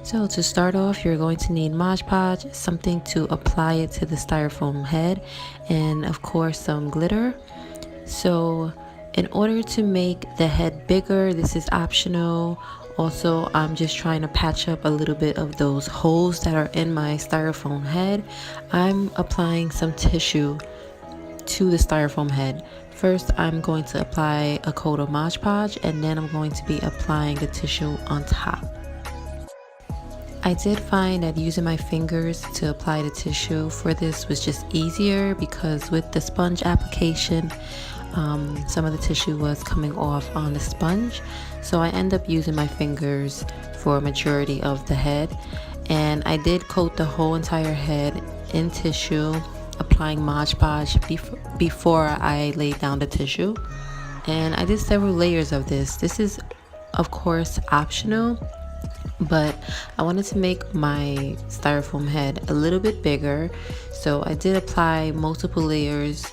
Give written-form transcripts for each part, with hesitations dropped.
So to start off, you're going to need Mod Podge, something to apply it to the styrofoam head, and of course some glitter. So in order to make the head bigger, this is optional. Also, I'm just trying to patch up a little bit of those holes that are in my styrofoam head. I'm applying some tissue to the styrofoam head. First, I'm going to apply a coat of Mod Podge, and then I'm going to be applying the tissue on top. I did find that using my fingers to apply the tissue for this was just easier, because with the sponge application, some of the tissue was coming off on the sponge. So I end up using my fingers for a majority of the head. And I did coat the whole entire head in tissue, applying Mod Podge before I laid down the tissue. And I did several layers of this. This is, of course, optional, but I wanted to make my styrofoam head a little bit bigger, so I did apply multiple layers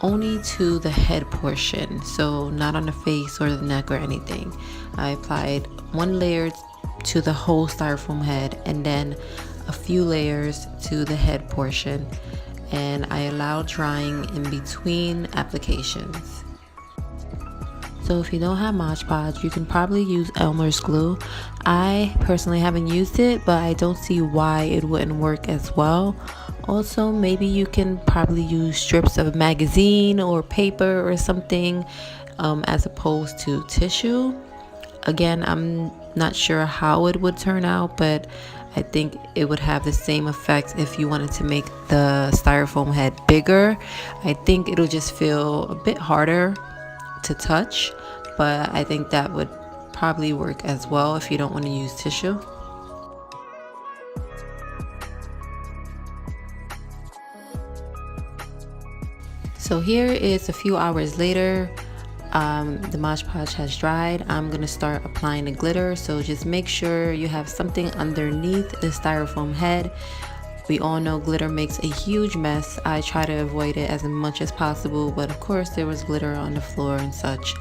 only to the head portion, so not on the face or the neck or anything. I applied one layer to the whole styrofoam head and then a few layers to the head portion, and I allowed drying in between applications. So if you don't have Mod Podge, you can probably use Elmer's glue. I personally haven't used it, but I don't see why it wouldn't work as well. Also, maybe you can probably use strips of magazine or paper or something as opposed to tissue. Again, I'm not sure how it would turn out, but I think it would have the same effect if you wanted to make the styrofoam head bigger. I think it'll just feel a bit harder to touch, but I think that would probably work as well if you don't want to use tissue. So here is a few hours later. The Mod Podge has dried. I'm gonna start applying the glitter, so just make sure you have something underneath the styrofoam head. We all know glitter makes a huge mess. I try to avoid it as much as possible, but of course there was glitter on the floor and such.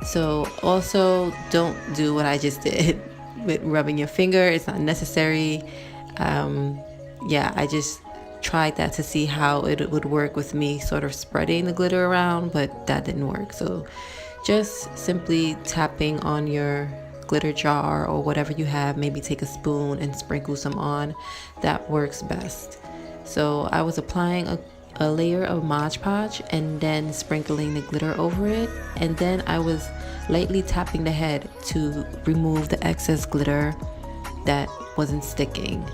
So also don't do what I just did with rubbing your finger. It's not necessary. Yeah, I just tried that to see how it would work with me sort of spreading the glitter around, but that didn't work. So just simply tapping on your glitter jar or whatever you have, maybe take a spoon and sprinkle some on. That works best. So I was applying a layer of Mod Podge and then sprinkling the glitter over it, and then I was lightly tapping the head to remove the excess glitter that wasn't sticking.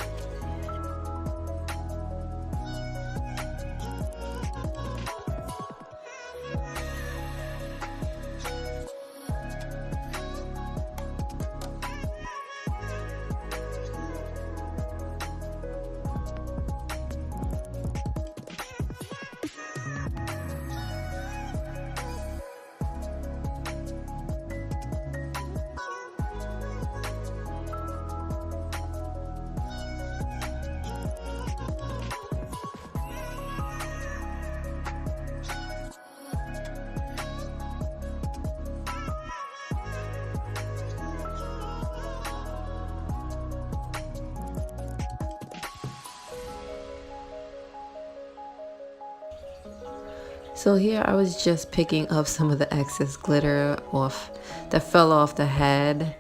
So here I was just picking up some of the excess glitter off that fell off the head,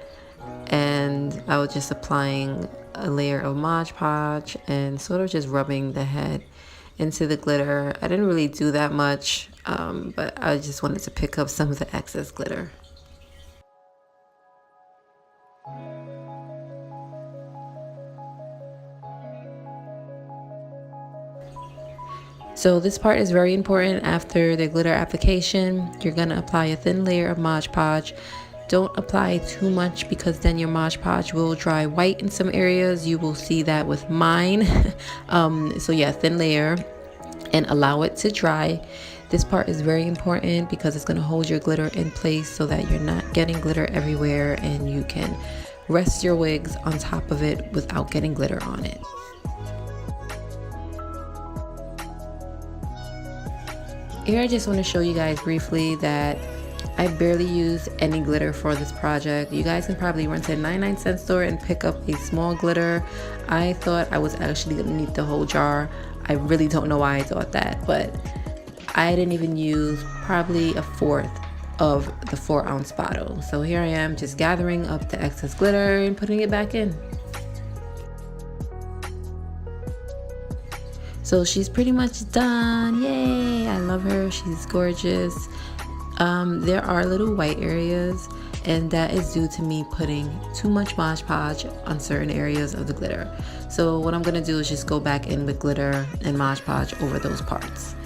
and I was just applying a layer of Mod Podge and sort of just rubbing the head into the glitter. I didn't really do that much, but I just wanted to pick up some of the excess glitter. So this part is very important. After the glitter application, you're gonna apply a thin layer of Mod Podge. Don't apply too much, because then your Mod Podge will dry white in some areas. You will see that with mine. So yeah, thin layer, and allow it to dry. This part is very important because it's gonna hold your glitter in place so that you're not getting glitter everywhere, and you can rest your wigs on top of it without getting glitter on it. Here I just want to show you guys briefly that I barely used any glitter for this project. You guys can probably run to a 99-cent store and pick up a small glitter. I thought I was actually gonna need the whole jar. I really don't know why I thought that, but I didn't even use probably a fourth of the 4-ounce bottle. So here I am just gathering up the excess glitter and putting it back in. So she's pretty much done. Yay! I love her. She's gorgeous. There are little white areas, and that is due to me putting too much Mod Podge on certain areas of the glitter. So what I'm gonna do is just go back in with glitter and Mod Podge over those parts.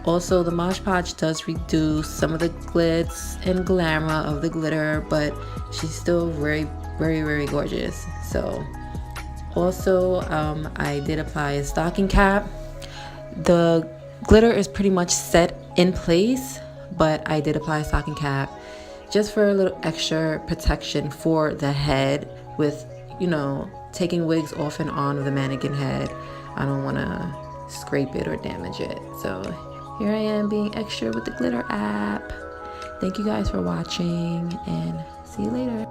Also, the Mod Podge does reduce some of the glitz and glamour of the glitter, but she's still very, very, very gorgeous. So also, I did apply a stocking cap. The glitter is pretty much set in place, but I did apply a stocking cap just for a little extra protection for the head with, you know, taking wigs off and on of the mannequin head. I don't want to scrape it or damage it. So here I am being extra with the glitter app. Thank you guys for watching, and see you later.